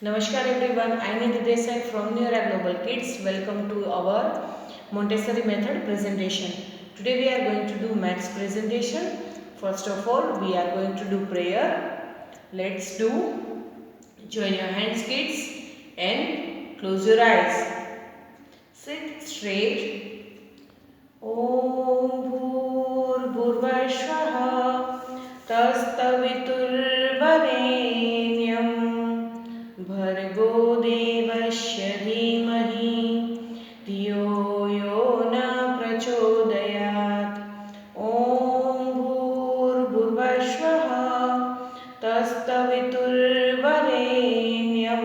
Namaskar everyone, I Nidhi Desai from New Era Global Kids. Welcome to our Montessori method presentation. Today we are going to do maths presentation. First of all, we are going to do prayer. Let's do. Join your hands kids and close your eyes. Sit straight. Om Bhurvashvaha Tastaviturvarenyam भर्गो देवस्य धीमहि धियो यो न प्रचोदयात् ॐ भूर्भुवस्वः तत्सवितुर्वरेण्यं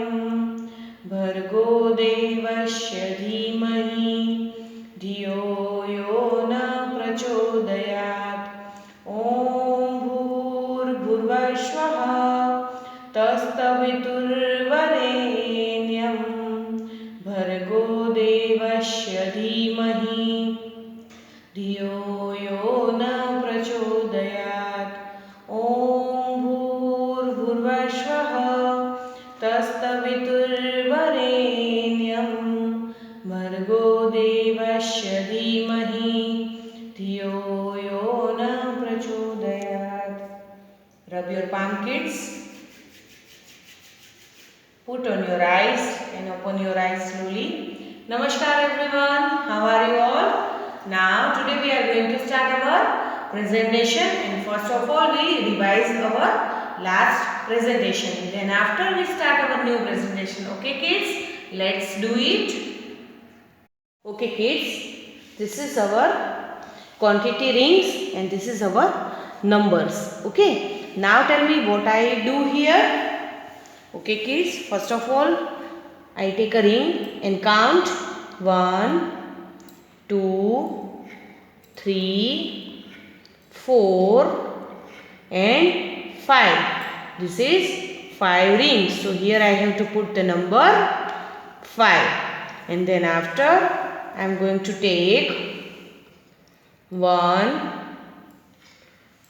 भर्गो देवस्य धीमहि धियो यो न प्रचोदयात् ॐ भूर्भुवस्वः तत्सवितुर्वरेण्यं भर्गो देवस्य धीमहि धियो यो न प्रचोदयात् ॐ भूर्भुवस्वः तत्सवितुर्वरेण्यं भर्गो देवस्य धीमहि धियो यो न प्रचोदयात्. Rub your palm kids. Put on your eyes and open your eyes slowly. Namaskar everyone. How are you all? Now today we are going to start our presentation, and first of all we revise our last presentation. Then after we start our new presentation. Okay kids? Let's do it. Okay kids, this is our quantity rings and this is our numbers. Okay, now tell me what I do here. Okay kids, first of all I take a ring and count 1, 2, 3, 4 and 5. This is 5 rings. So here I have to put the number 5, and then after I am going to take 1,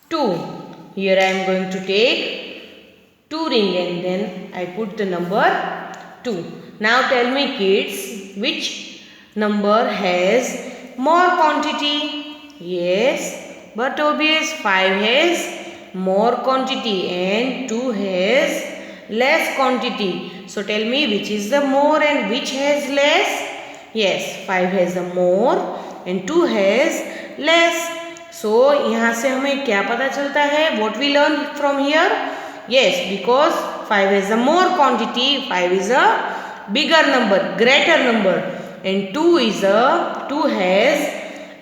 2. Here I am going to take 2 ring and then I put the number 2. Now tell me kids, which number has more quantity? Yes, but obvious 5 has more quantity and 2 has less quantity. So tell me which is the more and which has less? Yes, 5 has the more and 2 has less. So यहाँ से हमें क्या पता चलता है? What we learn from here? Yes, because 5 has a more quantity, 5 is a bigger number, greater number, and 2 has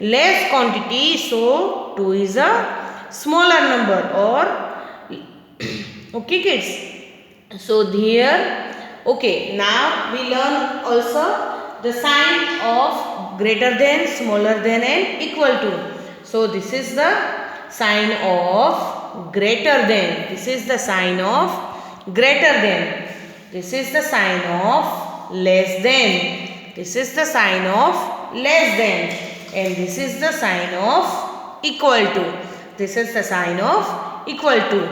less quantity, so 2 is a smaller number. Or okay kids, so here, okay, now we learn also the sign of greater than, smaller than and equal to. So this is the sign of greater than, this is the sign of greater than, this is the sign of less than, this is the sign of less than, and this is the sign of equal to. This is the sign of equal to.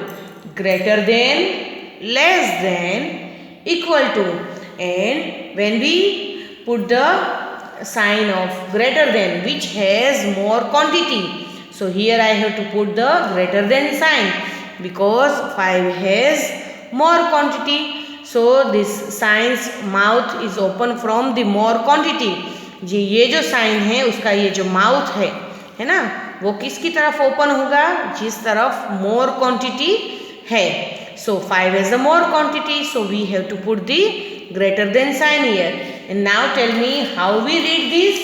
Greater than, less than, equal to. And when we put the sign of greater than which has more quantity, so here I have to put the greater than sign because 5 has more quantity. So this sign's mouth is open from the more quantity. जी ये जो sign है उसका ये जो mouth है ना, वो किसकी तरफ ओपन होगा? जिस तरफ more quantity है. So 5 has a more quantity, so we have to put the greater than sign here. And now tell me how we read this.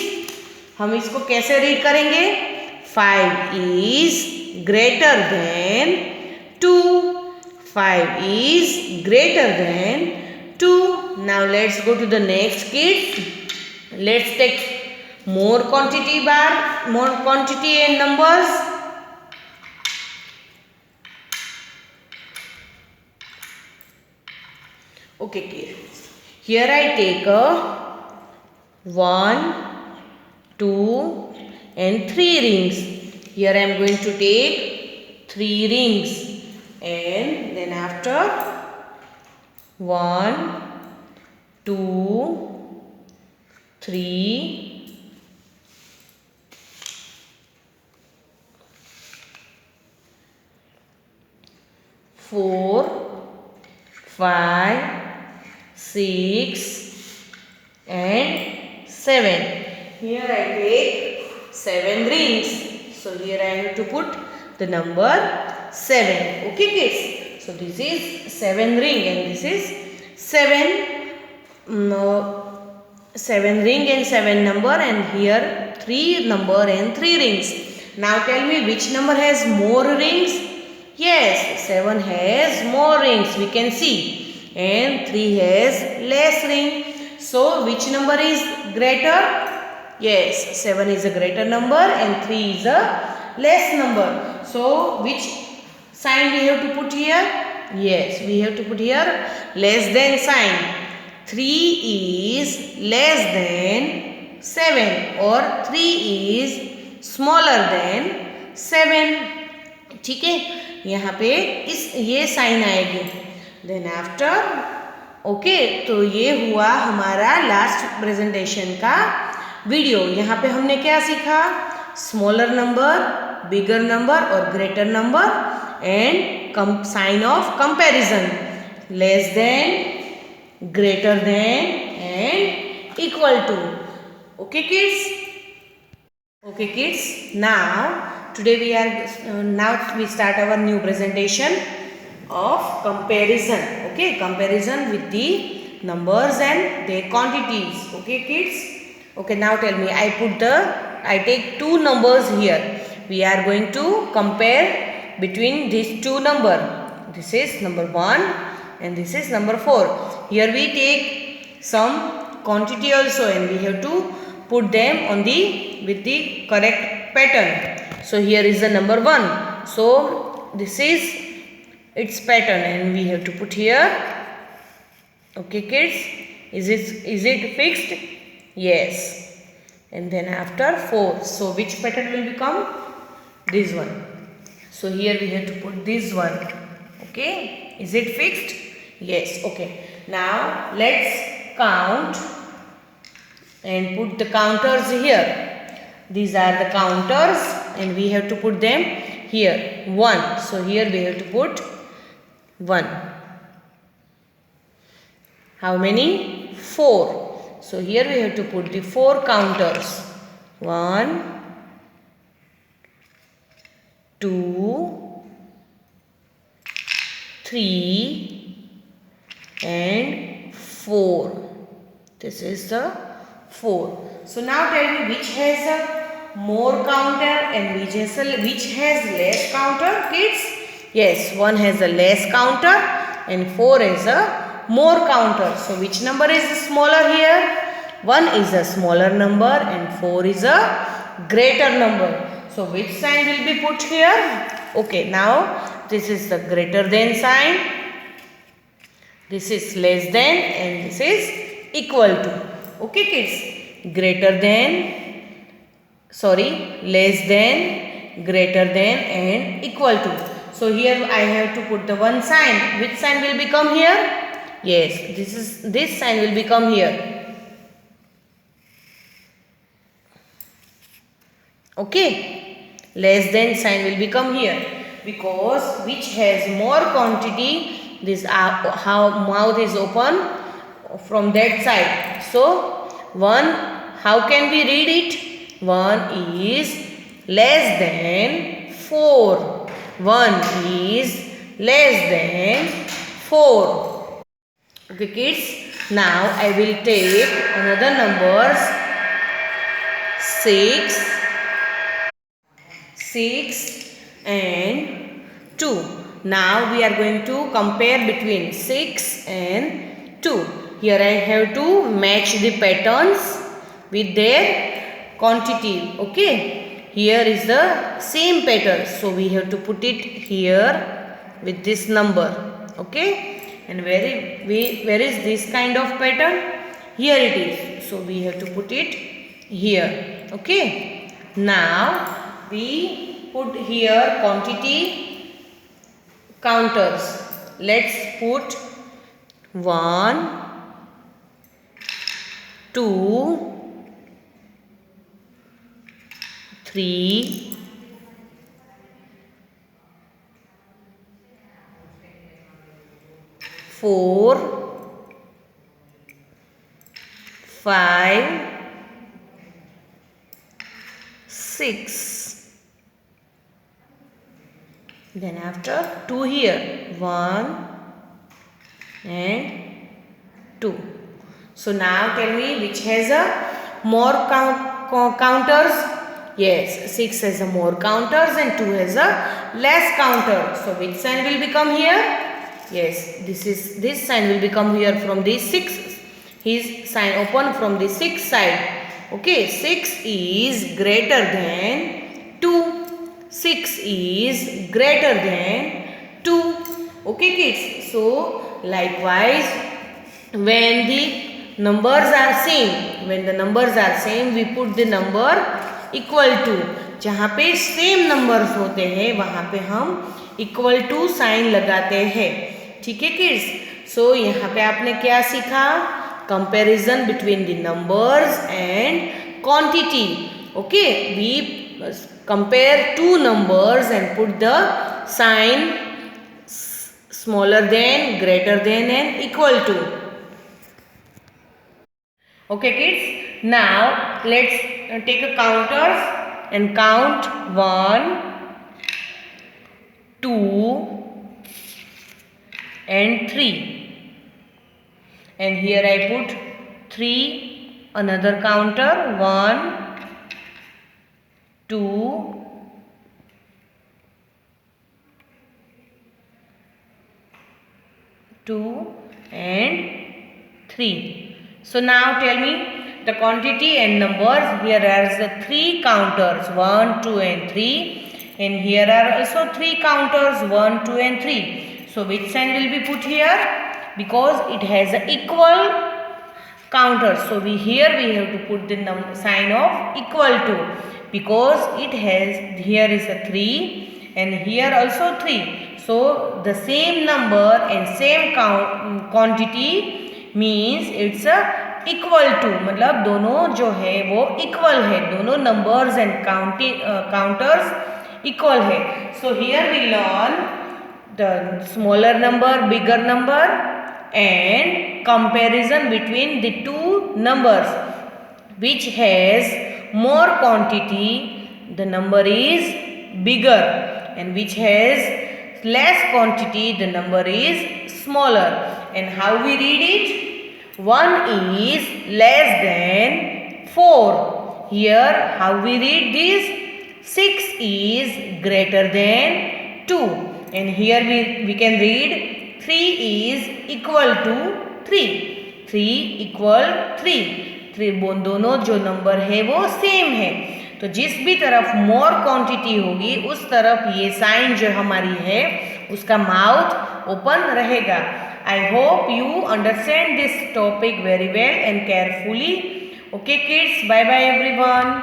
हम इसको कैसे रीड करेंगे? 5 is greater than 2. 5 is greater than 2. Now let's go to the next kids. Let's take more quantity and numbers. Okay kids, here I take a 1, 2 and 3 rings. Here I am going to take 3 rings, and then after 1, 2, 3, 4, 5, 6 and 7. Here I take 7 rings. So here I have to put the number 7. Okay kids. So this is 7 ring and this is 7 ring and 7 number, and here 3 number and 3 rings. Now tell me which number has more rings? Yes, 7 has more rings, we can see, and 3 has less ring. So which number is greater? Yes, 7 is a greater number and 3 is a less number. So which sign we have to put here? Yes, we have to put here less than sign. 3 is less than 7 or 3 is smaller than 7. ठीक है, यहाँ पे ये sign आएगी. Then after okay, तो ये हुआ हमारा लास्ट प्रेजेंटेशन का वीडियो. यहाँ पे हमने क्या सीखा? स्मॉलर नंबर, बिगर नंबर और greater number and sign of comparison, less than, greater than and equal to. Okay kids? Okay kids, now today we start our new presentation of comparison. Okay, comparison with the numbers and their quantities. Okay kids? Okay, now tell me, I take two numbers here. We are going to compare between these two numbers. This is number 1 and this is number 4. Here we take some quantity also and we have to put them on with the correct pattern. So here is the number 1. So this is its pattern and we have to put here. Okay kids, is it fixed? Yes. And then after 4. So which pattern will become? This one. So here we have to put this one. Okay, is it fixed? Yes. Okay. Now let's count and put the counters here. These are the counters and we have to put them here. 1. So here we have to put 1. How many? 4. So here we have to put the 4 counters. 1, 2, 3 and 4. This is the 4. So now tell me which has a more counter and which has less counter, kids? Yes, 1 has a less counter and 4 has a more counter. So which number is smaller here? 1 is a smaller number and 4 is a greater number. So which sign will be put here? Okay, now this is the greater than sign. This is less than and this is equal to. Okay kids, less than, greater than and equal to. So here I have to put the one sign. Which sign will become here? Yes, this sign will become here. Okay, less than sign will become here because which has more quantity, this how mouth is open from that side. So 1, how can we read it? 1 is less than 4. 1 is less than 4. Okay kids, now I will take another numbers 6 and 2. Now we are going to compare between 6 and 2. Here I have to match the patterns with their quantity. Okay, here is the same pattern, so we have to put it here with this number. Okay, and where is this kind of pattern? Here it is, so we have to put it here. Okay, now we put here quantity counters. Let's put 1, 2, 3, 4, 5, 6. Then after 2 here, 1 and 2. So now tell me which has a more counters? Yes, 6 has a more counters and 2 has a less counter. So which sign will become here? Yes, this sign will become here from the 6. His sign open from the 6 side. Okay, 6 is greater than 2. 6 is greater than 2. Okay kids, so likewise when the numbers are same, we put the number equal to. जहाँ पे same numbers होते हैं वहाँ पे हम equal to sign लगाते हैं. ठीक है किड्स. सो यहाँ पे आपने क्या सीखा? Comparison between the numbers and quantity. Okay, we compare two numbers and put the sign smaller than, greater than and equal to. Okay kids, now let's take a counters and count 1, 2 and 3. And here I put 3, another counter 1, 2, 2 and 3. So now tell me the quantity and numbers. Here are the 3 counters 1, 2 and 3, and here are also 3 counters 1, 2 and 3. So which sign will be put here? Because it has an equal counter. So here we have to put the sign of equal to, because it has, here is a 3 and here also 3. So the same number and same quantity means it's a equal to, मतलब दोनों जो है वो equal है, दोनों numbers and counters equal है. So here we learn the smaller number, bigger number and comparison between the two numbers. Which has more quantity, the number is bigger, and which has less quantity, the number is smaller. And how we read it? 1 is less than 4. Here how we read this? 6 is greater than 2. And here we can read 3 is equal to 3. 3 equal 3. दोनों जो number है वो same है. तो जिस भी तरफ more quantity होगी उस तरफ ये साइन जो हमारी है उसका माउथ ओपन रहेगा. I hope you understand this topic very well and carefully. Okay kids, bye bye everyone.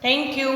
Thank you.